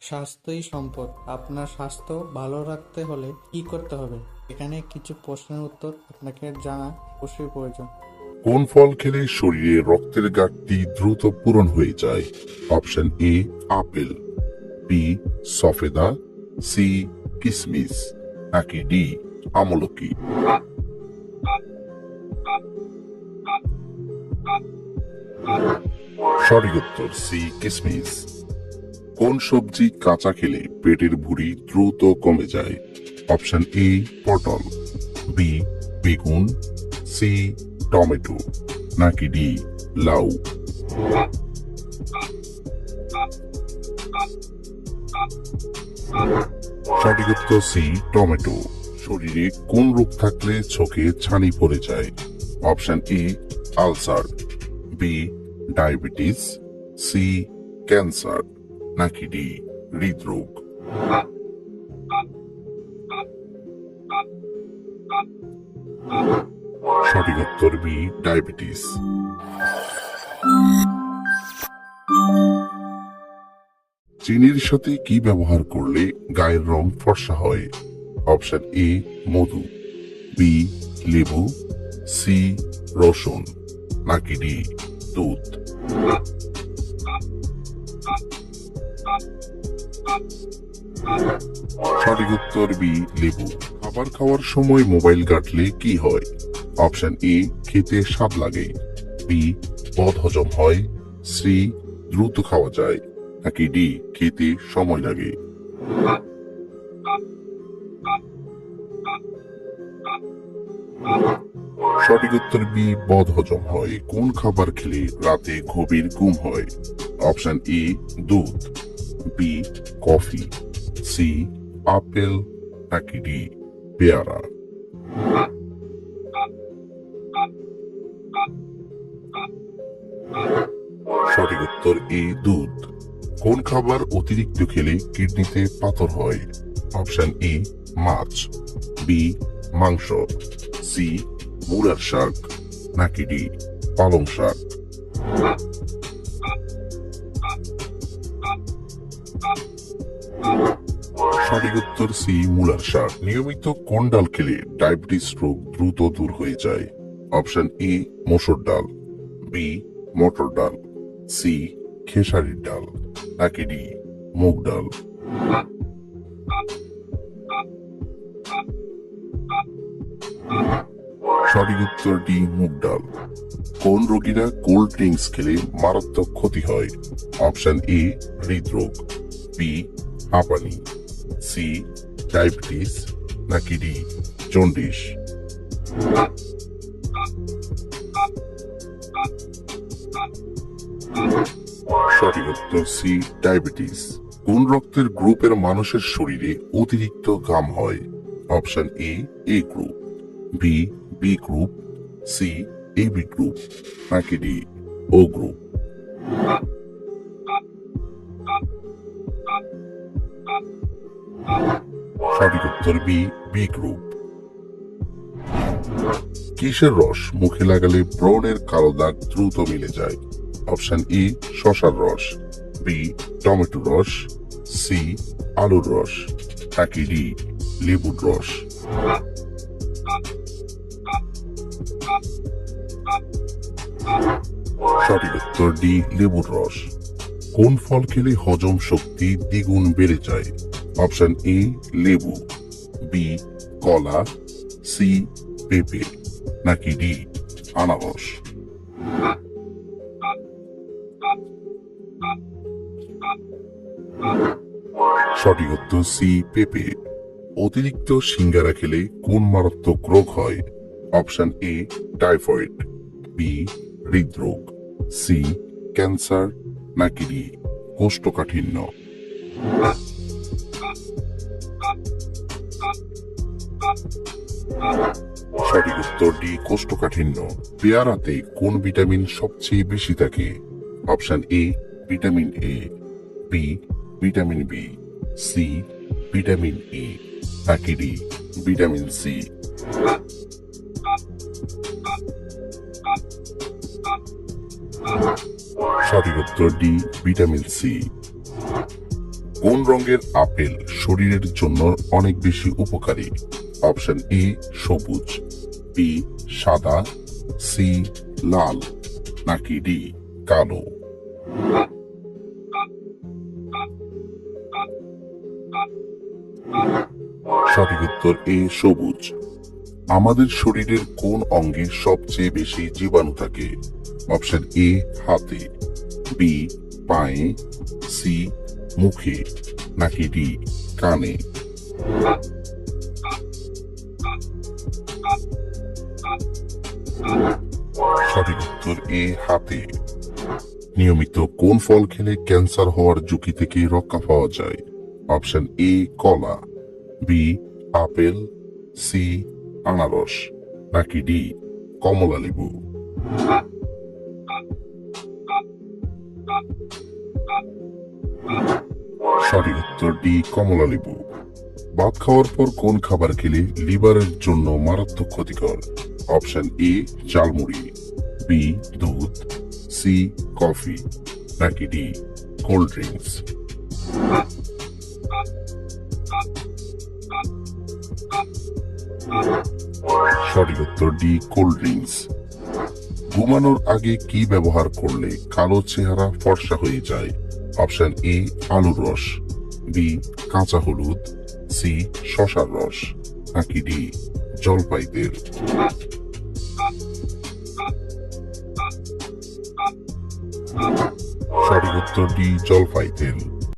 স্বাস্থ্যই সম্পদ। আপনার স্বাস্থ্য ভালো রাখতে হলে কি করতে হবে? এখানে কিছু প্রশ্নের উত্তর আপনাকে জানা অবশ্যই প্রয়োজন। কোন ফল খেলে শরীরে রক্তের ঘাটতি দ্রুত পূরণ হয়ে যায়? অপশন এ আপেল, বি সফেদা, সি কিসমিস, নাকি ডি আমলকি? সঠিক উত্তর সি কিসমিস। কোন সবজি কাঁচা খেলে পেটের ভুঁড়ি দ্রুত কমে যায়? অপশন এ পটল, বি বেগুন, সি টমেটো, নাকি ডি লাউ? সঠিক উত্তর সি টমেটো। শরীরে কোন রোগ থাকলে চোখে ছানি পড়ে যায়? Option A ulcer, B diabetes, C cancer, নাকি ডি হৃদরোগ? সঠিক উত্তর বি ডায়াবেটিস। চিনির সাথে কি ব্যবহার করলে গায়ের রং ফর্সা হয়? অপশন এ মধু, বি লেবু, সি রসুন, নাকি ডি দুধ? সঠিক উত্তর বি লেবু। খাবার খাওয়ার সময় মোবাইল ঘাঁটলে কি হয়? অপশন এ খেতে স্বাদ লাগে, বি বদ হজম হয়, সি দ্রুত খাওয়া যায়, নাকি ডি খেতে সময় লাগে? সঠিক উত্তর বি বদ হজম হয়। কোন খাবার খেলে রাতে গভীর ঘুম হয়? অপশন এ দুধ, বি কফি, সি আপেল, নাকি ডি পেয়ারা? সঠিক উত্তর এ দুধ। কোন খাবার অতিরিক্ত খেলে কিডনিতে পাথর হয়? অপশন এ মাছ, বি মাংস, সি মূলার শাক, নাকি ডি পালং শাক? সঠিক উত্তর সি মূলার শাক। নিয়মিত কোন ডাল খেলে ডায়াবেটিস রোগ দ্রুত দূর হয়ে যায়? অপশন এ মসুর ডাল, বি মটর ডাল, সি খেসারির ডাল, নাকি ডি মুগ ডাল? সঠিক উত্তর ডি মুগ ডাল। কোন রোগীরা কোল্ড ড্রিঙ্কস খেলে মারাত্মক ক্ষতি হয়? অপশন এ হৃদরোগ, বি হাঁপানি, সি ডায়াবেটিস, নাকি ডি জন্ডিস? সঠিক উত্তর সি ডায়াবেটিস। কোন রক্তের গ্রুপের মানুষের শরীরে অতিরিক্ত ঘাম হয়? Option A group, B B group, C AB group, নাকি ডি ও গ্রুপ? সঠিক উত্তর বি বি গ্রুপ। কিসের রস মুখে লাগালে ব্রণের কালো দাগ দ্রুত মিলে যায়? অপশন এ শসার রস, বি টমেটো রস, সি আলুর রস, নাকি ডি লেবুর রস? সঠিক উত্তর ডি লেবুর রস। কোন ফল খেলে হজম শক্তি দ্বিগুণ বেড়ে যায়? অপশন এ লেবু, বি কলা, সি পেঁপে, নাকি ডি আনারস? সঠিক উত্তর সি পেঁপে। অতিরিক্ত সিঙ্গারা খেলে কোন মারাত্মক রোগ হয়? অপশন এ টাইফয়েড, বি হৃদরোগ, সি ক্যান্সার, নাকি ডি কোষ্ঠকাঠিন্য? সঠিক উত্তর ডি কোষ্ঠকাঠিন্য। পেয়ারাতে কোন ভিটামিন সবচেয়ে বেশি থাকে? Option A vitamin A, B vitamin B, C vitamin E, নাকি ডি ভিটামিন সি? সঠিক উত্তর ডি ভিটামিন সি। কোন রঙের আপেল শরীরের জন্য অনেক বেশি উপকারী? অপশন এ সবুজ, বি সাদা, সি লাল, নাকি ডি কালো? সঠিক উত্তর এ সবুজ। আমাদের শরীরের কোন অঙ্গে সবচেয়ে বেশি জীবাণু থাকে? অপশন এ হাতে, বি পায়ে, সি মুখে, নাকি ডি কানে? সঠিক উত্তর এ হাতে। নিয়মিত কোন ফল খেলে ক্যান্সার হওয়ার ঝুঁকি থেকে রক্ষা পাওয়া যায়? অপশন এ কলা, বি আপেল, সি আনারস, নাকি ডি কমলা লেবু? সঠিক উত্তর ডি কমলা লেবু। ভাত খাওয়ার পর কোন খাবার খেলে লিভারের জন্য মারাত্মক ক্ষতিকর? অপশন এ ঝালমুড়ি, বি দুধ, সি কফি, নাকি ডি কোল্ড ড্রিঙ্কস? সঠিক উত্তর ডি কোল্ড ড্রিঙ্কস। ঘুমানোর আগে কি ব্যবহার করলে কালো চেহারা ফর্সা হয়ে যায়? অপশন এ আলুর রস, বি কাঁচা হলুদ, সি শসার রস, নাকি ডি জলপাই তেল? সঠিক উত্তর ডি জলপাই তেল।